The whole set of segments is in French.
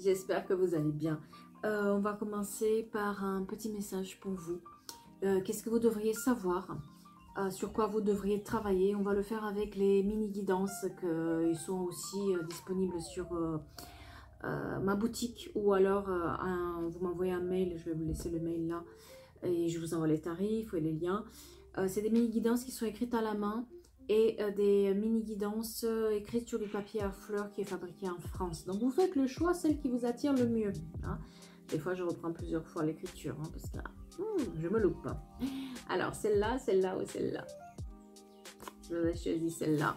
J'espère que vous allez bien. On va commencer par un petit message pour vous. Qu'est-ce que vous devriez savoir? Sur quoi vous devriez travailler? On va le faire avec les mini-guidances qui sont aussi disponibles sur ma boutique. Ou alors, vous m'envoyez un mail, je vais vous laisser le mail là. Et je vous envoie les tarifs et les liens. C'est des mini-guidances qui sont écrites à la main. Et des mini-guidances écrites sur du papier à fleurs qui est fabriqué en France. Donc vous faites le choix, celle qui vous attire le mieux. Hein. Des fois je reprends plusieurs fois l'écriture, hein, parce que je me loupe pas. Alors celle-là, celle-là ou celle-là. Je vous ai choisi celle-là.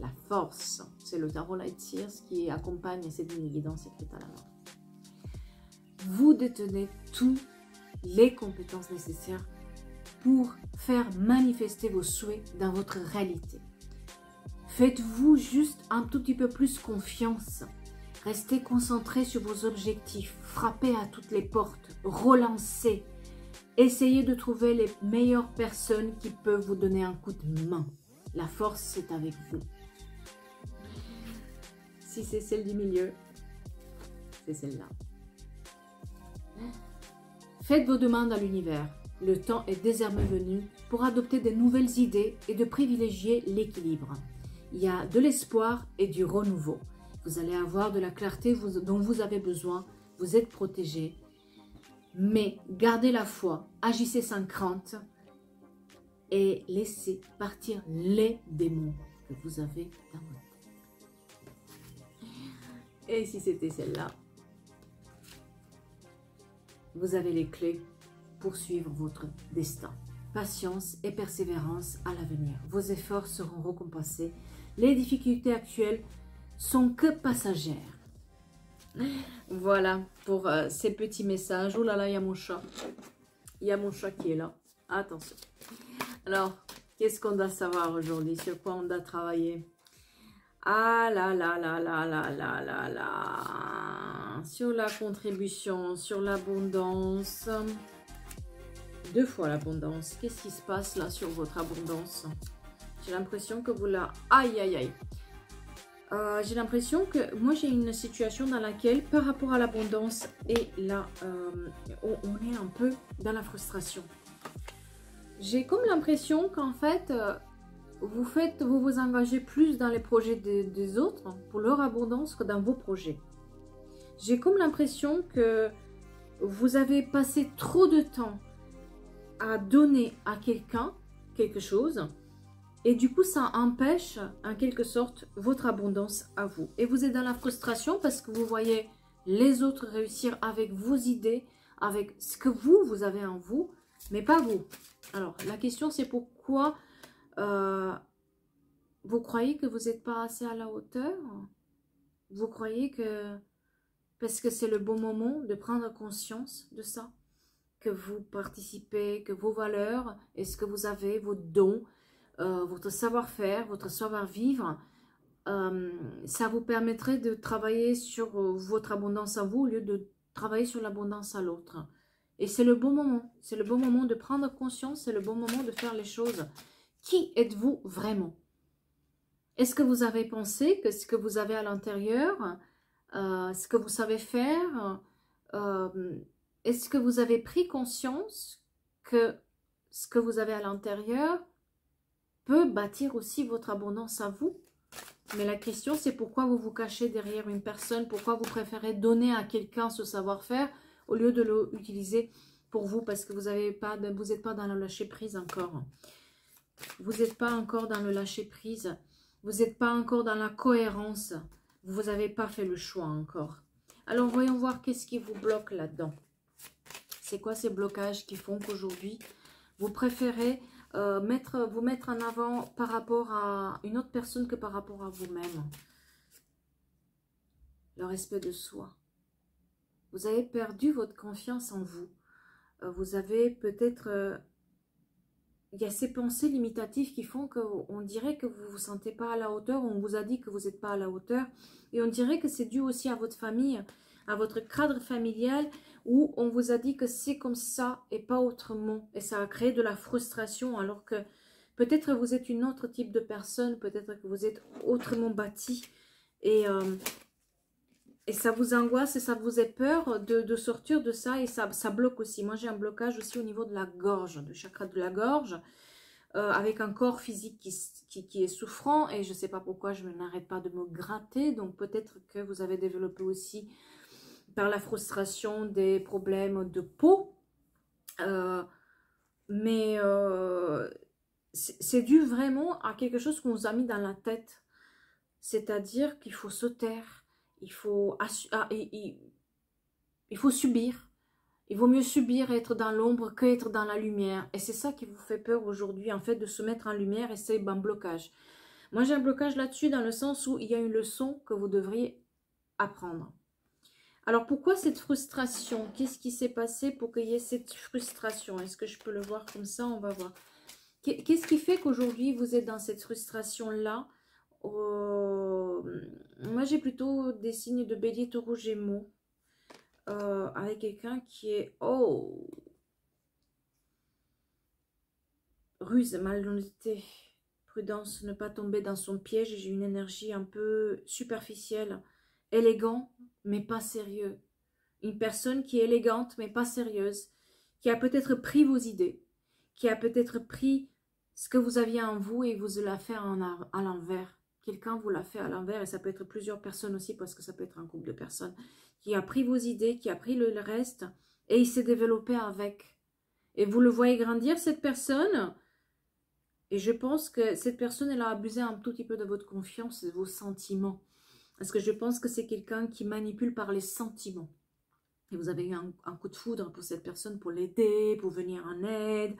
La force, c'est le tarot Light Seers qui accompagne cette mini-guidance écrite à la main. Vous détenez toutes les compétences nécessaires pour faire manifester vos souhaits dans votre réalité. Faites-vous juste un tout petit peu plus confiance. Restez concentré sur vos objectifs. Frappez à toutes les portes. Relancez. Essayez de trouver les meilleures personnes qui peuvent vous donner un coup de main. La force, c'est avec vous. Si c'est celle du milieu, c'est celle-là. Faites vos demandes à l'univers. Le temps est désormais venu pour adopter de nouvelles idées et de privilégier l'équilibre. Il y a de l'espoir et du renouveau. Vous allez avoir de la clarté dont vous avez besoin. Vous êtes protégé. Mais gardez la foi, agissez sans crainte et laissez partir les démons que vous avez dans votre tête. Et si c'était celle-là, vous avez les clés pour suivre votre destin. Patience et persévérance à l'avenir. Vos efforts seront récompensés. Les difficultés actuelles sont que passagères. Voilà pour ces petits messages. Oh là là, il y a mon chat. Il y a mon chat qui est là. Attention. Alors, qu'est-ce qu'on doit savoir aujourd'hui? Sur quoi on doit travailler? Ah là là là là là là là là. Sur la contribution, sur l'abondance. 2 fois l'abondance. Qu'est-ce qui se passe là sur votre abondance? J'ai l'impression que vous la... Aïe, aïe, aïe. J'ai l'impression que moi j'ai une situation dans laquelle par rapport à l'abondance et là, on est un peu dans la frustration. J'ai comme l'impression qu'en fait, vous vous engagez plus dans les projets des autres pour leur abondance que dans vos projets. J'ai comme l'impression que vous avez passé trop de temps à donner à quelqu'un quelque chose et du coup ça empêche en quelque sorte votre abondance à vous et vous êtes dans la frustration parce que vous voyez les autres réussir avec vos idées, avec ce que vous avez en vous, mais pas vous. Alors la question c'est pourquoi vous croyez que vous n'êtes pas assez à la hauteur? Vous croyez que parce que c'est le bon moment de prendre conscience de ça, que vous participez, que vos valeurs et ce que vous avez, vos dons, votre savoir-faire, votre savoir-vivre, ça vous permettrait de travailler sur votre abondance à vous au lieu de travailler sur l'abondance à l'autre. Et c'est le bon moment. C'est le bon moment de prendre conscience, c'est le bon moment de faire les choses. Qui êtes-vous vraiment? Est-ce que vous avez pensé que ce que vous avez à l'intérieur, ce que vous savez faire, est-ce que vous avez pris conscience que ce que vous avez à l'intérieur peut bâtir aussi votre abondance à vous? Mais la question, c'est pourquoi vous vous cachez derrière une personne? Pourquoi vous préférez donner à quelqu'un ce savoir-faire au lieu de l'utiliser pour vous? Parce que vous n'êtes pas dans le lâcher-prise encore. Vous n'êtes pas encore dans le lâcher-prise. Vous n'êtes pas encore dans la cohérence. Vous n'avez pas fait le choix encore. Alors, voyons voir qu'est-ce qui vous bloque là-dedans. C'est quoi ces blocages qui font qu'aujourd'hui, vous préférez vous mettre en avant par rapport à une autre personne que par rapport à vous-même? Le respect de soi. Vous avez perdu votre confiance en vous. Vous avez peut-être... il y a ces pensées limitatives qui font qu'on dirait que vous ne vous sentez pas à la hauteur. On vous a dit que vous n'êtes pas à la hauteur. Et on dirait que c'est dû aussi à votre famille, à votre cadre familial, où on vous a dit que c'est comme ça et pas autrement. Et ça a créé de la frustration alors que peut-être vous êtes une autre type de personne, peut-être que vous êtes autrement bâti. Et Et ça vous angoisse et ça vous fait peur de sortir de ça et ça bloque aussi. Moi, j'ai un blocage aussi au niveau de la gorge, du chakra de la gorge, avec un corps physique qui est souffrant et je ne sais pas pourquoi je n'arrête pas de me gratter. Donc, peut-être que vous avez développé aussi par la frustration des problèmes de peau. Mais c'est dû vraiment à quelque chose qu'on nous a mis dans la tête. C'est-à-dire qu'il faut se taire, il faut subir. Il vaut mieux subir et être dans l'ombre qu'être dans la lumière. Et c'est ça qui vous fait peur aujourd'hui, en fait, de se mettre en lumière et c'est un blocage. Moi, j'ai un blocage là-dessus dans le sens où il y a une leçon que vous devriez apprendre. Alors, pourquoi cette frustration? Qu'est-ce qui s'est passé pour qu'il y ait cette frustration? Est-ce que je peux le voir comme ça? On va voir. Qu'est-ce qui fait qu'aujourd'hui, vous êtes dans cette frustration-là? Moi, j'ai plutôt des signes de bélier, taureau, gémeaux. Avec quelqu'un qui est ruse, malhonnêteté, prudence, ne pas tomber dans son piège. J'ai une énergie un peu superficielle, élégant mais pas sérieux. Une personne qui est élégante mais pas sérieuse, qui a peut-être pris vos idées, qui a peut-être pris ce que vous aviez en vous et vous l'a fait à l'envers. Quelqu'un vous l'a fait à l'envers et ça peut être plusieurs personnes aussi parce que ça peut être un couple de personnes qui a pris vos idées, qui a pris le reste et il s'est développé avec. Et vous le voyez grandir cette personne et je pense que cette personne elle a abusé un tout petit peu de votre confiance et de vos sentiments. Parce que je pense que c'est quelqu'un qui manipule par les sentiments. Et vous avez eu un coup de foudre pour cette personne, pour l'aider, pour venir en aide.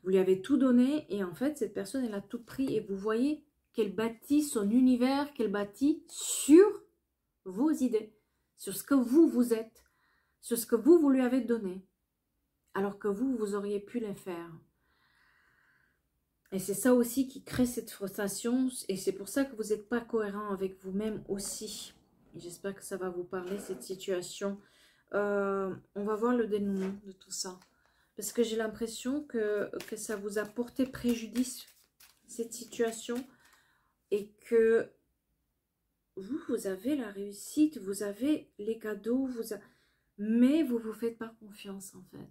Vous lui avez tout donné et en fait, cette personne, elle a tout pris. Et vous voyez qu'elle bâtit son univers, qu'elle bâtit sur vos idées, sur ce que vous êtes, sur ce que vous lui avez donné. Alors que vous auriez pu les faire. Et c'est ça aussi qui crée cette frustration. Et c'est pour ça que vous n'êtes pas cohérent avec vous-même aussi. J'espère que ça va vous parler, cette situation. On va voir le dénouement de tout ça. Parce que j'ai l'impression que ça vous a porté préjudice, cette situation. Et que vous avez la réussite, vous avez les cadeaux, mais vous ne vous faites pas confiance en fait.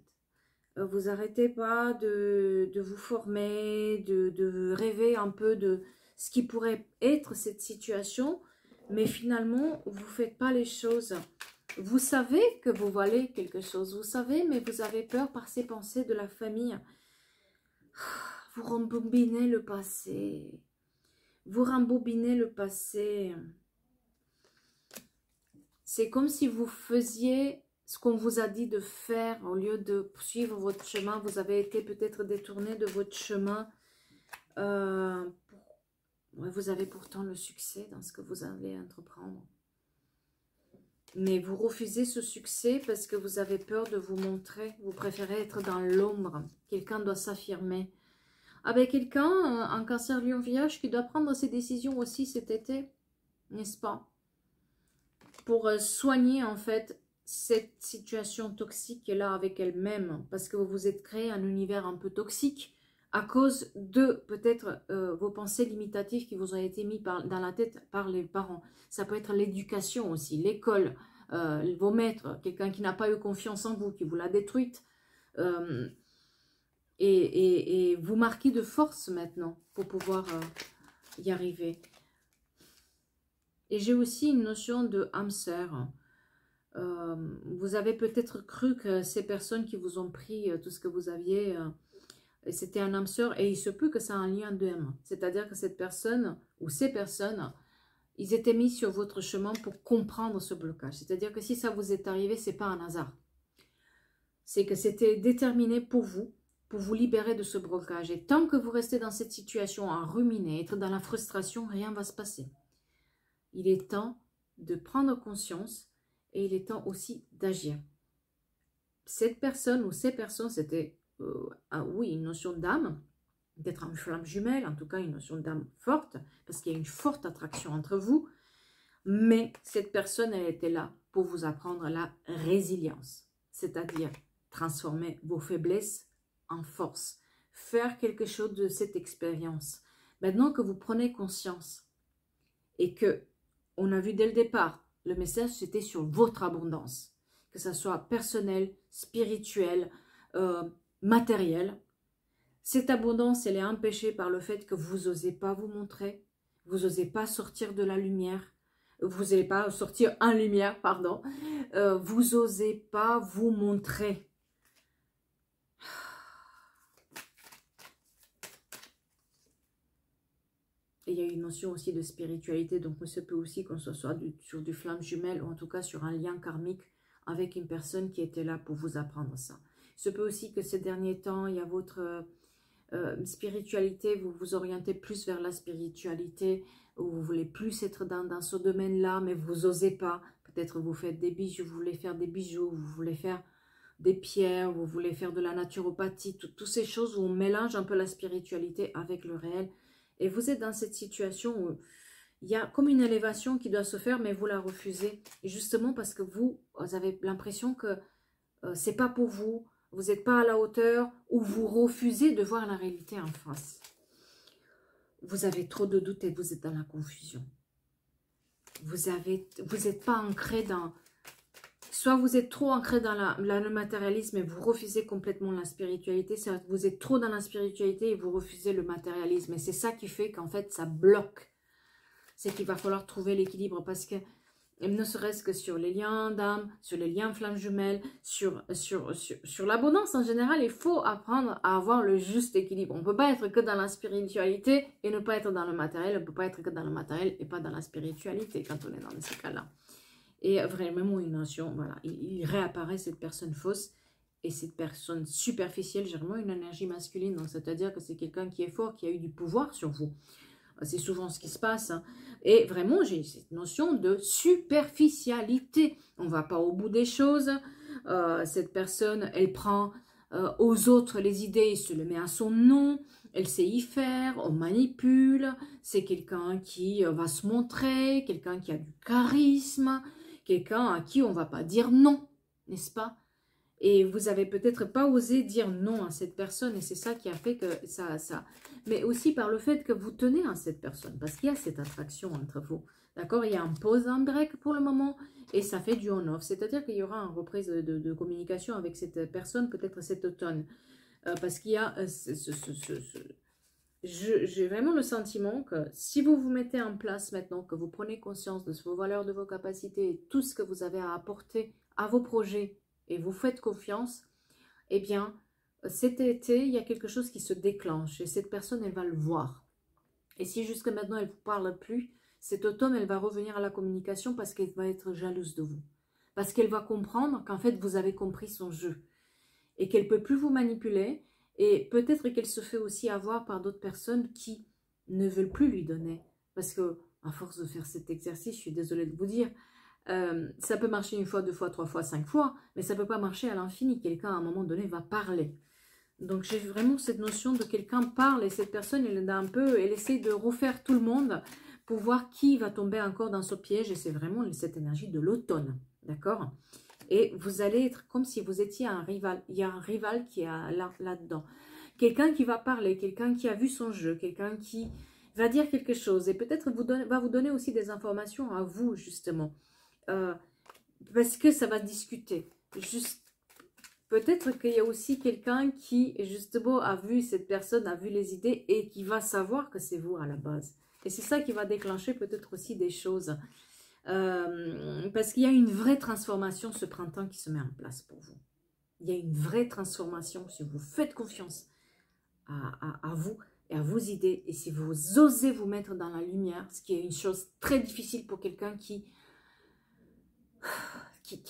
Vous n'arrêtez pas de vous former, de rêver un peu de ce qui pourrait être cette situation. Mais finalement, vous ne faites pas les choses. Vous savez que vous valez quelque chose, vous savez, mais vous avez peur par ces pensées de la famille. Vous rembobinez le passé. Vous rembobinez le passé. C'est comme si vous faisiez ce qu'on vous a dit de faire au lieu de suivre votre chemin. Vous avez été peut-être détourné de votre chemin. Vous avez pourtant le succès dans ce que vous allez entreprendre. Mais vous refusez ce succès parce que vous avez peur de vous montrer. Vous préférez être dans l'ombre. Quelqu'un doit s'affirmer. Avec quelqu'un, un cancer lion vierge, qui doit prendre ses décisions aussi cet été. N'est-ce pas? Pour soigner en fait cette situation toxique qu'elle a avec elle-même. Parce que vous vous êtes créé un univers un peu toxique à cause de peut-être vos pensées limitatives qui vous ont été mises dans la tête par les parents. Ça peut être l'éducation aussi, l'école, vos maîtres, quelqu'un qui n'a pas eu confiance en vous, qui vous l'a détruite. Et vous marquez de force maintenant pour pouvoir y arriver. Et j'ai aussi une notion de âme sœur. Vous avez peut-être cru que ces personnes qui vous ont pris tout ce que vous aviez... c'était un âme sœur et il se peut que ça ait un lien d'âme. C'est-à-dire que cette personne ou ces personnes, ils étaient mis sur votre chemin pour comprendre ce blocage. C'est-à-dire que si ça vous est arrivé, ce n'est pas un hasard. C'est que c'était déterminé pour vous libérer de ce blocage. Et tant que vous restez dans cette situation à ruminer, être dans la frustration, rien ne va se passer. Il est temps de prendre conscience et il est temps aussi d'agir. Cette personne ou ces personnes, c'était... oui, une notion d'âme, d'être en flamme jumelle, en tout cas une notion d'âme forte, parce qu'il y a une forte attraction entre vous, mais cette personne, elle était là pour vous apprendre la résilience, c'est-à-dire transformer vos faiblesses en force, faire quelque chose de cette expérience. Maintenant que vous prenez conscience et que on a vu dès le départ le message c'était sur votre abondance. Que ça soit personnel, spirituel, matériel. Cette abondance, elle est empêchée par le fait que vous n'osez pas vous montrer, vous n'osez pas sortir de la lumière, vous n'osez pas sortir en lumière, pardon, vous n'osez pas vous montrer. Et il y a une notion aussi de spiritualité, donc ça peut aussi qu'on soit sur du flamme jumelle, ou en tout cas sur un lien karmique avec une personne qui était là pour vous apprendre ça. Il se peut aussi que ces derniers temps, il y a votre spiritualité, vous vous orientez plus vers la spiritualité, ou vous voulez plus être dans ce domaine-là, mais vous n'osez pas. Peut-être vous faites des bijoux, vous voulez faire des bijoux, vous voulez faire des pierres, vous voulez faire de la naturopathie, toutes ces choses où on mélange un peu la spiritualité avec le réel. Et vous êtes dans cette situation où il y a comme une élévation qui doit se faire, mais vous la refusez. Et justement parce que vous avez l'impression que c'est pas pour vous, vous n'êtes pas à la hauteur, ou vous refusez de voir la réalité en face. Vous avez trop de doutes et vous êtes dans la confusion. Vous n'êtes pas ancré dans... Soit vous êtes trop ancré dans le matérialisme et vous refusez complètement la spiritualité, soit vous êtes trop dans la spiritualité et vous refusez le matérialisme. Et c'est ça qui fait qu'en fait ça bloque. C'est qu'il va falloir trouver l'équilibre parce que ne serait-ce que sur les liens d'âme, sur les liens flammes jumelles, sur l'abondance en général, il faut apprendre à avoir le juste équilibre. On ne peut pas être que dans la spiritualité et ne pas être dans le matériel. On ne peut pas être que dans le matériel et pas dans la spiritualité quand on est dans ces cas-là. Et vraiment une notion, voilà, il réapparaît cette personne fausse et cette personne superficielle, j'ai vraiment une énergie masculine, donc c'est-à-dire que c'est quelqu'un qui est fort, qui a eu du pouvoir sur vous. C'est souvent ce qui se passe. Hein. Et vraiment, j'ai cette notion de superficialité. On ne va pas au bout des choses. Cette personne, elle prend aux autres les idées et se les met à son nom. Elle sait y faire, on manipule. C'est quelqu'un qui va se montrer, quelqu'un qui a du charisme, quelqu'un à qui on ne va pas dire non, n'est-ce pas? Et vous n'avez peut-être pas osé dire non à cette personne et c'est ça qui a fait que ça... Mais aussi par le fait que vous tenez à cette personne, parce qu'il y a cette attraction entre vous. D'accord? Il y a un pause en break pour le moment et ça fait du on-off. C'est-à-dire qu'il y aura une reprise de communication avec cette personne peut-être cet automne. Parce qu'il y a... J'ai vraiment le sentiment que si vous vous mettez en place maintenant, que vous prenez conscience de vos valeurs, de vos capacités et tout ce que vous avez à apporter à vos projets, et vous faites confiance, eh bien, cet été, il y a quelque chose qui se déclenche et cette personne, elle va le voir. Et si jusque maintenant, elle ne vous parle plus, cet automne, elle va revenir à la communication parce qu'elle va être jalouse de vous. Parce qu'elle va comprendre qu'en fait, vous avez compris son jeu et qu'elle ne peut plus vous manipuler et peut-être qu'elle se fait aussi avoir par d'autres personnes qui ne veulent plus lui donner. Parce que, à force de faire cet exercice, je suis désolée de vous dire, ça peut marcher une fois, deux fois, trois fois, cinq fois, mais ça ne peut pas marcher à l'infini. Quelqu'un, à un moment donné, va parler. Donc, j'ai vraiment cette notion de quelqu'un parle et cette personne, elle essaie de refaire tout le monde pour voir qui va tomber encore dans ce piège. Et c'est vraiment cette énergie de l'automne, d'accord? Et vous allez être comme si vous étiez un rival. Il y a un rival qui est là-dedans. Quelqu'un qui va parler, quelqu'un qui a vu son jeu, quelqu'un qui va dire quelque chose et peut-être va vous donner aussi des informations à vous, justement. Parce que ça va discuter. Peut-être qu'il y a aussi quelqu'un qui, justement, a vu cette personne, a vu les idées et qui va savoir que c'est vous à la base. Et c'est ça qui va déclencher peut-être aussi des choses. Parce qu'il y a une vraie transformation ce printemps qui se met en place pour vous. Il y a une vraie transformation si vous faites confiance à vous et à vos idées. Et si vous osez vous mettre dans la lumière, ce qui est une chose très difficile pour quelqu'un qui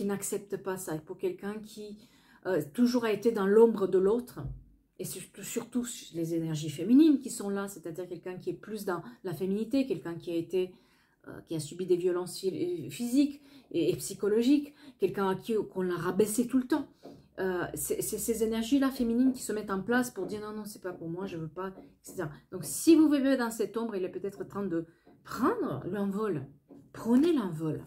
n'accepte pas ça, pour quelqu'un qui toujours a été dans l'ombre de l'autre, et surtout les énergies féminines qui sont là, c'est-à-dire quelqu'un qui est plus dans la féminité, quelqu'un qui a subi des violences physiques et psychologiques, quelqu'un à qui on l'a rabaissé tout le temps. C'est ces énergies-là féminines qui se mettent en place pour dire non, non, c'est pas pour moi, je veux pas, etc. Donc si vous vivez dans cette ombre, il est peut-être temps de prendre l'envol. Prenez l'envol.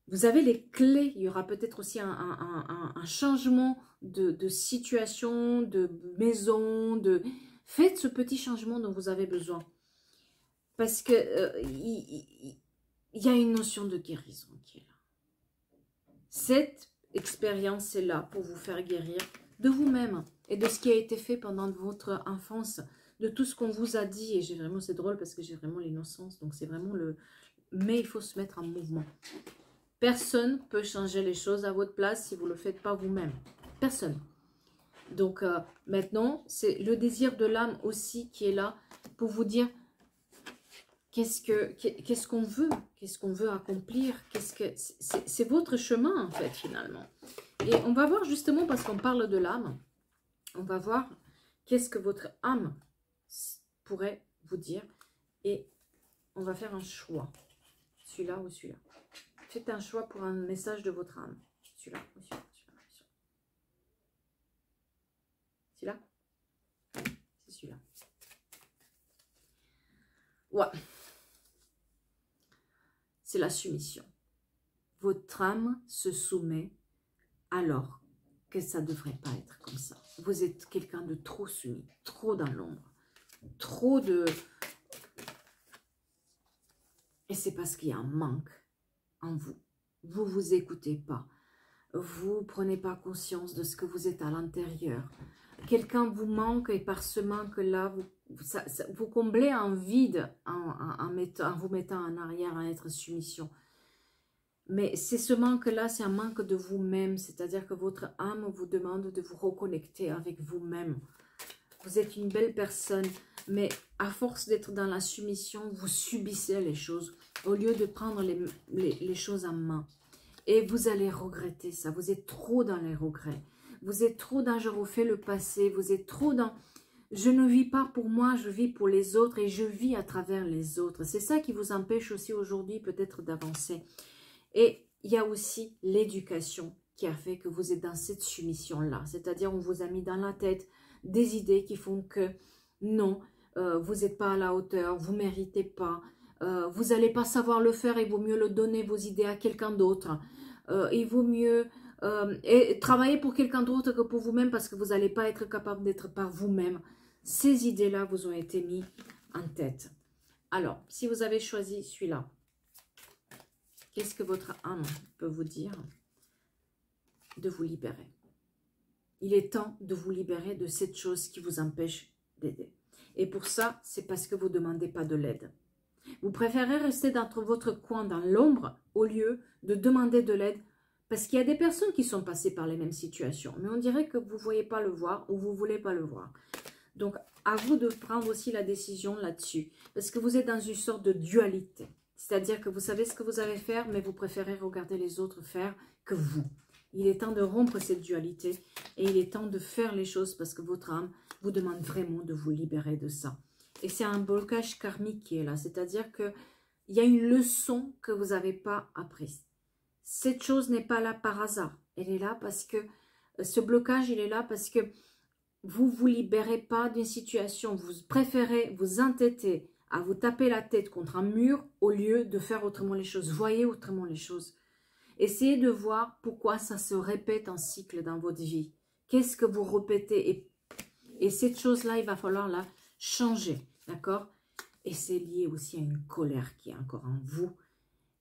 Vous avez les clés, il y aura peut-être aussi un changement de situation, de maison, faites ce petit changement dont vous avez besoin. Parce que il y a une notion de guérison qui est là. Cette expérience est là pour vous faire guérir de vous-même et de ce qui a été fait pendant votre enfance, de tout ce qu'on vous a dit. Et j'ai vraiment, c'est drôle parce que j'ai vraiment l'innocence, donc c'est vraiment le... Mais il faut se mettre en mouvement. Personne ne peut changer les choses à votre place si vous ne le faites pas vous-même. Personne. Donc maintenant, c'est le désir de l'âme aussi qui est là pour vous dire qu'est-ce qu'on veut accomplir, c'est votre chemin en fait finalement. Et on va voir justement, parce qu'on parle de l'âme, on va voir qu'est-ce que votre âme pourrait vous dire et on va faire un choix, celui-là ou celui-là. Faites un choix pour un message de votre âme, celui-là ou celui-là. Celui-là, c'est celui-là. Ouais. C'est la soumission. Votre âme se soumet alors que ça ne devrait pas être comme ça. Vous êtes quelqu'un de trop soumis, trop dans l'ombre, trop de... Et c'est parce qu'il y a un manque en vous. Vous ne vous écoutez pas. Vous ne prenez pas conscience de ce que vous êtes à l'intérieur. Quelqu'un vous manque et par ce manque-là, vous comblez un vide en vous mettant en arrière, à être soumission. Mais c'est ce manque-là, c'est un manque de vous-même, c'est-à-dire que votre âme vous demande de vous reconnecter avec vous-même. Vous êtes une belle personne, mais à force d'être dans la soumission, vous subissez les choses au lieu de prendre les choses en main. Et vous allez regretter ça, vous êtes trop dans les regrets. Vous êtes trop dans « je refais le passé », vous êtes trop dans « je ne vis pas pour moi, je vis pour les autres et je vis à travers les autres ». C'est ça qui vous empêche aussi aujourd'hui peut-être d'avancer. Et il y a aussi l'éducation qui a fait que vous êtes dans cette soumission-là. C'est-à-dire on vous a mis dans la tête des idées qui font que non, vous n'êtes pas à la hauteur, vous ne méritez pas, vous n'allez pas savoir le faire, il vaut mieux le donner vos idées à quelqu'un d'autre. Il vaut mieux travailler pour quelqu'un d'autre que pour vous-même parce que vous n'allez pas être capable d'être par vous-même. Ces idées-là vous ont été mises en tête. Alors, si vous avez choisi celui-là, qu'est-ce que votre âme peut vous dire? De vous libérer. Il est temps de vous libérer de cette chose qui vous empêche d'aider. Et pour ça, c'est parce que vous ne demandez pas de l'aide. Vous préférez rester dans votre coin, dans l'ombre, au lieu de demander de l'aide. Parce qu'il y a des personnes qui sont passées par les mêmes situations. Mais on dirait que vous ne voyez pas le voir ou vous ne voulez pas le voir. Donc, à vous de prendre aussi la décision là-dessus. Parce que vous êtes dans une sorte de dualité. C'est-à-dire que vous savez ce que vous allez faire, mais vous préférez regarder les autres faire que vous. Il est temps de rompre cette dualité et il est temps de faire les choses parce que votre âme vous demande vraiment de vous libérer de ça. Et c'est un blocage karmique qui est là. C'est-à-dire qu'il y a une leçon que vous n'avez pas apprise. Cette chose n'est pas là par hasard. Elle est là parce que ce blocage, il est là parce que vous ne vous libérez pas d'une situation. Vous préférez vous entêter à vous taper la tête contre un mur au lieu de faire autrement les choses. Voyez autrement les choses. Essayez de voir pourquoi ça se répète en cycle dans votre vie. Qu'est-ce que vous répétez? Et cette chose-là, il va falloir la changer. D'accord? Et c'est lié aussi à une colère qui est encore en vous.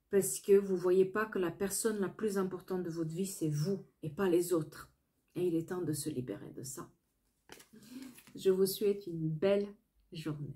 Parce que vous ne voyez pas que la personne la plus importante de votre vie, c'est vous et pas les autres. Et il est temps de se libérer de ça. Je vous souhaite une belle journée.